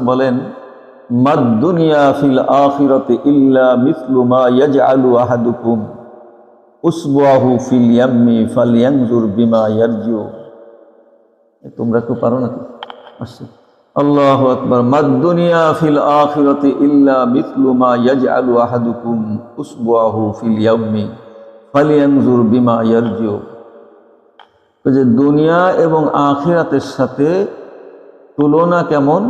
বলেন, মাদ দুনিয়া ফিল আখিরাতি ইল্লা মিসলু মা ইয়াজআলু আহাদুকুম উসবুহু ফিল ইয়াম্মি ফালইয়ানজুর বিমা ইয়ারজু। তোমরা তো পারো না? আসছে আল্লাহু আকবার। মাদ দুনিয়া ফিল আখিরাতি ইল্লা মিসলু মা ইয়াজআলু আহাদুকুম উসবুহু ফিল ইয়াম্মি ফালইয়ানজুর বিমা ইয়ারজু। যে দুনিয়া এবং আখিরাতের সাথে তুলনা কেমন?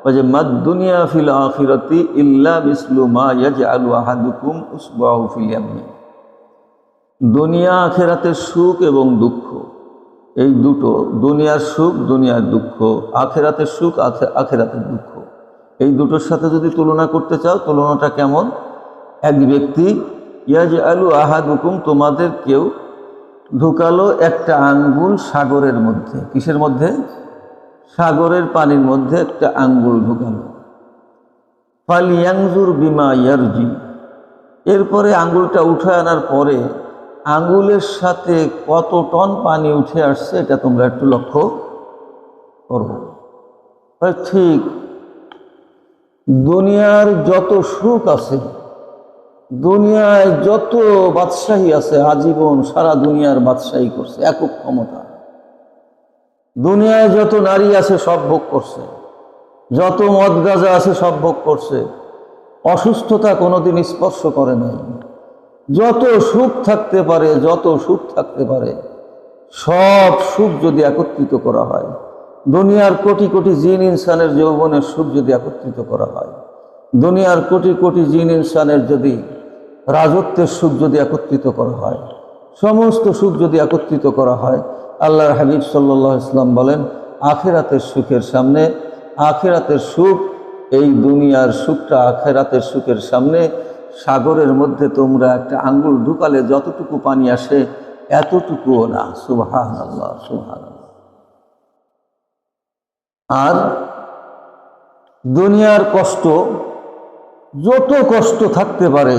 ওই যে মাদ দুনিয়া ফিল আখিরাতি ইল্লা মিসলু মা ইয়াজআলু আহাদুকুম উসবুহু ফিল ইয়াম্মি। দুনিয়া আখিরাতের সুখ এবং দুঃখ, এই দুটো, দুনিয়ার সুখ দুনিয়ার দুঃখ, আখিরাতের সুখ আখিরাতের দুঃখ, এই দুটোর সাথে যদি তুলনা করতে চাও, তুলনাটা কেমন? এক ব্যক্তি ইয়াজআলু আহাদুকুম, তোমাদের কেউ ঢুকালো একটা আঙ্গুল সাগরের মধ্যে। কিসের মধ্যে? সাগরের পানির মধ্যে একটা আঙ্গুল ঢুকালো। ফালইয়ানজুর বিমা ইয়ারজি, এরপরে আঙ্গুলটা উঠে আনার পরে আঙ্গুলের সাথে কত টন পানি উঠে আসছে এটা তোমরা একটু লক্ষ্য করো। ঠিক দুনিয়ার যত সুখ আছে, দুনিয়ায় যত বাদশাহী আছে, আজীবন সারা দুনিয়ার বাদশাহী করছে, একক ক্ষমতা। দুনিয়ায় যত নারী আছে সব ভোগ করছে, যত মদ গাঁজা আছে সব ভোগ করছে, অসুস্থতা কোনোদিন স্পর্শ করে নাই। যত সুখ থাকতে পারে, যত সুখ থাকতে পারে, সব সুখ যদি একত্রিত করা হয়, দুনিয়ার কোটি কোটি জিন ইনসানের যৌবনের সুখ যদি একত্রিত করা হয়, দুনিয়ার কোটি কোটি জিন ইনসানের যদি রাজত্বের সুখ যদি একত্রিত করা হয়, সমস্ত সুখ যদি একত্রিত করা হয়, আল্লাহর হাবিব সাল্লাল্লাহু আলাইহি ওয়াসাল্লাম বলেন, আখিরাতের সুখের সামনে, আখিরাতের সুখ, এই দুনিয়ার সুখটা আখিরাতের সুখের সামনে সাগরের মধ্যে তোমরা একটা আঙ্গুল ঢুকালে যতটুকু পানি আসে এতটুকুও না। সুবহানাল্লাহ, সুবহানাল্লাহ। আর দুনিয়ার কষ্ট, যত কষ্ট থাকতে পারে,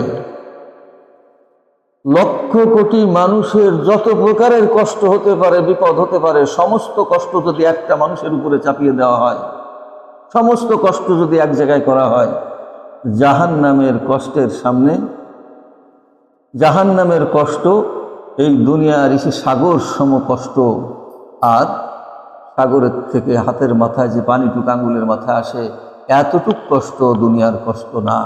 লক্ষ কোটি মানুষের যত প্রকারের কষ্ট হতে পারে, বিপদ হতে পারে, সমস্ত কষ্ট যদি একটা মানুষের উপরে চাপিয়ে দেওয়া হয়, সমস্ত কষ্ট যদি এক জায়গায় করা হয়, জাহান্নামের কষ্টের সামনে, জাহান্নামের কষ্ট এই দুনিয়ার এসে সাগর সম কষ্ট। আর সাগরের থেকে হাতের মাথায় যে পানিটুক আঙ্গুলের মাথায় আসে, এতটুক কষ্ট দুনিয়ার কষ্ট না।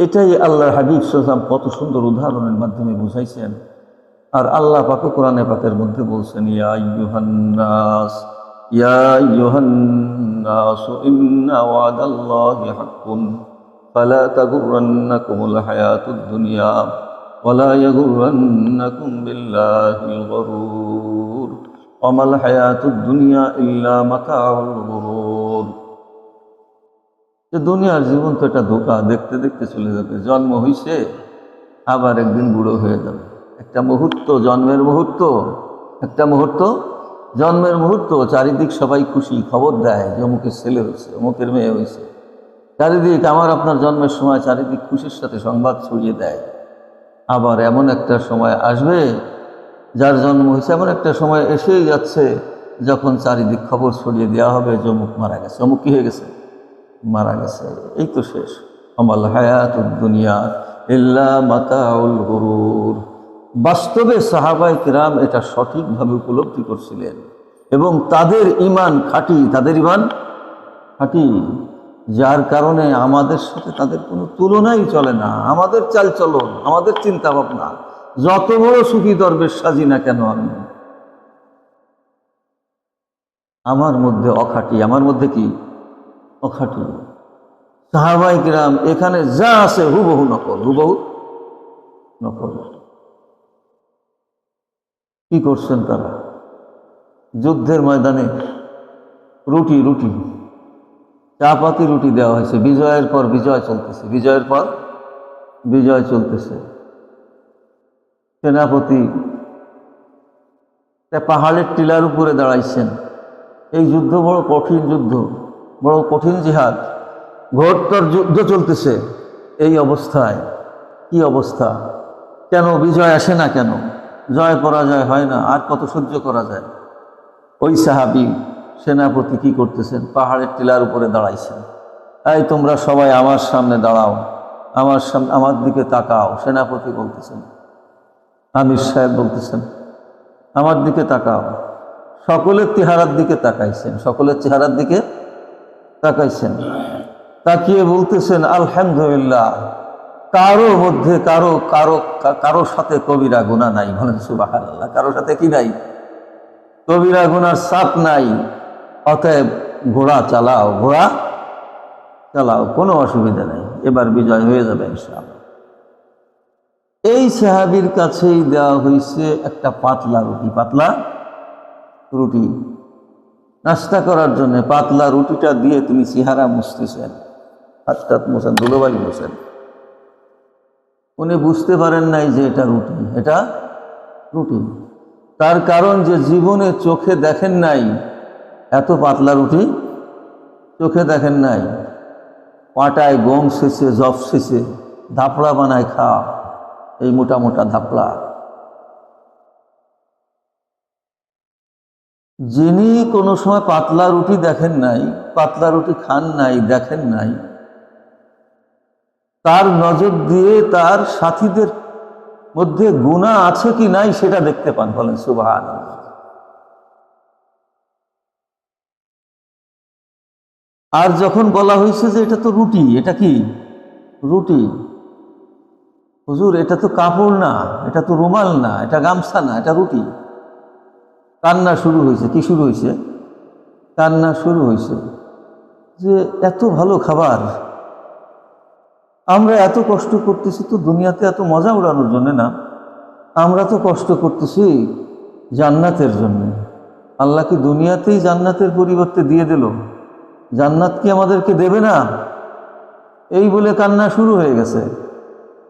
এটাই আল্লাহর হাবিব সাল্লাল্লাহু আলাইহি ওয়াসাল্লাম কত সুন্দর উদাহরণের মাধ্যমে বুঝাইছেন। আর আল্লাহ পাক কোরআনে পাকের মধ্যে বলছেন, ইয়া আইয়ুহান নাস, ইয়া আইয়ুহান নাস ইন্না ওয়াদাল্লাহি হাক্কুন ফালা তাগুররান্নাকুমুল হায়াতুদ দুনিয়া ওয়ালা ইয়াগুররান্নাকুম বিল্লাহিল গরুর ওয়ামাল হায়াতুদ দুনিয়া ইল্লা মাতাউল গুরুর। যে দুনিয়ার জীবন তো এটা ধোঁকা, দেখতে দেখতে চলে যাবে। জন্ম হইছে, আবার একদিন বুড়ো হয়ে যাবে। একটা মুহূর্ত, জন্মের মুহূর্ত, একটা মুহূর্ত, জন্মের মুহূর্ত, চারিদিক সবাই খুশি, খবর দেয় যে অমুকের ছেলে হয়েছে, অমুকের মেয়ে হয়েছে। চারিদিক, আমার আপনার জন্মের সময় চারিদিক খুশির সাথে সংবাদ ছড়িয়ে দেয়। আবার এমন একটা সময় আসবে, যার জন্ম হয়েছে এমন একটা সময় এসেই যাচ্ছে যখন চারিদিক খবর ছড়িয়ে দেওয়া হবে যে অমুক মারা গেছে, অমুক কি হয়ে গেছে, মারা গেছে। এই তো শেষ। আমাল হায়াতুদ দুনিয়া ইল্লা মাতাউল গুরুর। বাস্তবে সাহাবায়ে কিরাম এটা সঠিকভাবে উপলব্ধি করছিলেন এবং তাদের ঈমান খাঁটি, তাদের ঈমান খাঁটি, যার কারণে আমাদের সাথে তাদের কোনো তুলনাই চলে না। আমাদের চালচলন, আমাদের চিন্তা ভাবনা, যত বড় সুফি দরবেশ সাজি না কেন আমি, আমার মধ্যে অখাঁটি, আমার মধ্যে কি অখাঁটি। সাহাবায়ে কিরাম এখানে যা আছে হুবহু নকল, হুবহু নকল। কি করছেন তারা? যুদ্ধের ময়দানে রুটি রুটি চাপাতি রুটি দেওয়া হয়েছে। বিজয়ের পর বিজয় চলতেছে, বিজয়ের পর বিজয় চলতেছে। সেনাপতি পাহাড়ের টিলার উপরে দাঁড়াইছেন। এই যুদ্ধ বড় কঠিন যুদ্ধ, বড় কঠিন জিহাদ, ঘোরতর যুদ্ধ চলতেছে। এই অবস্থায়, কি অবস্থা, কেন বিজয় আসে না, কেন জয় পরাজয় হয় না, আর কত সহ্য করা যায়? ওই সাহাবী সেনাপতি কি করতেছেন? পাহাড়ের টিলার উপরে দাঁড়াইছেন। এই তোমরা সবাই আমার সামনে দাঁড়াও, আমার সামনে, আমার দিকে তাকাও। সেনাপতি বলতেছেন, আমির সাহেব বলতেছেন, আমার দিকে তাকাও। সকলের চেহারার দিকে তাকাইছেন, সকলের চেহারার দিকে তাকাইছেন, তাকিয়ে বলতেছেন আলহামদুলিল্লাহ, কারো মধ্যে কারোর সাথে কবিরা গুনাহ নাই। বলেন সুবহানাল্লাহ। কারোর সাথে কি নাই? কবিরা গুনার ছাপ নাই। অতএব ঘোড়া চালাও, ঘোড়া চালাও, কোনো অসুবিধা নেই, এবার বিজয় হয়ে যাবে ইনশাআল্লাহ। এই সাহাবীর কাছেই দেওয়া হয়েছে একটা পাতলা রুটি, পাতলা রুটি নাস্তা করার জন্য। পাতলা রুটিটা দিয়ে তিনি চেহারা মুছতেছেন, হাত মোছেন, ধুলোবালি মোছেন। উনি বুঝতে পারেন নাই যে এটা রুটি, এটা রুটি। তার কারণ যে জীবনে চোখে দেখেন নাই এত পাতলা রুটি, চোখে দেখেন নাই। পাটায় গম শেষে, জব শেষে ধাপড়া বানায় খাওয়া, এই মোটা মোটা ধাপড়া। যিনি কোনো সময় পাতলা রুটি দেখেন নাই, পাতলা রুটি খান নাই, দেখেন নাই, তার নজর দিয়ে তার সাথীদের মধ্যে গুনাহ আছে কি নাই সেটা দেখতে পান। বলেন সুবহানাল্লাহ। আর যখন বলা হয়েছে যে এটা তো রুটি, এটা কি রুটি? হুজুর এটা তো কাপড় না, এটা তো রুমাল না, এটা গামছা না, এটা রুটি। কান্না শুরু হয়েছে। কি শুরু হয়েছে? কান্না শুরু হয়েছে যে এত ভালো খাবার, আমরা এত কষ্ট করতেছি তো দুনিয়াতে এত মজা উড়ানোর জন্য না, আমরা তো কষ্ট করতেছি জান্নাতের জন্য। আল্লাহ কি দুনিয়াতেই জান্নাতের পরিবর্তে দিয়ে দিল? জান্নাত কি আমাদেরকে দেবে না? এই বলে কান্না শুরু হয়ে গেছে।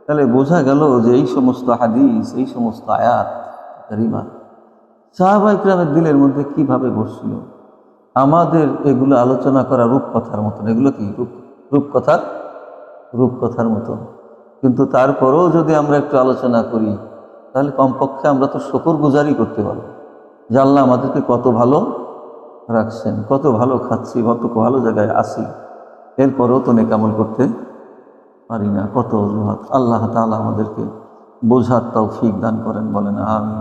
তাহলে বোঝা গেল যে এই সমস্ত হাদিস, এই সমস্ত আয়াত কারিমা সাহাবায়ে কেরামের দিলের মধ্যে কিভাবে বসছিল। আমাদের এগুলো আলোচনা করা রূপকথার মতন। এগুলো কি রূপকথার মতন। কিন্তু তারপরেও যদি আমরা একটু আলোচনা করি তাহলে কমপক্ষে আমরা তো শুকরগুজারি করতে পারবো যে আল্লাহ আমাদেরকে কত ভালো রাখছেন, কত ভালো খাচ্ছি, কত ভালো জায়গায় আসি, এরপরেও তো নেক আমল করতে পারি না। কত অজুহাত। আল্লাহ তাআলা আমাদেরকে বোঝার তৌফিক দান করেন। বলেন আমিন।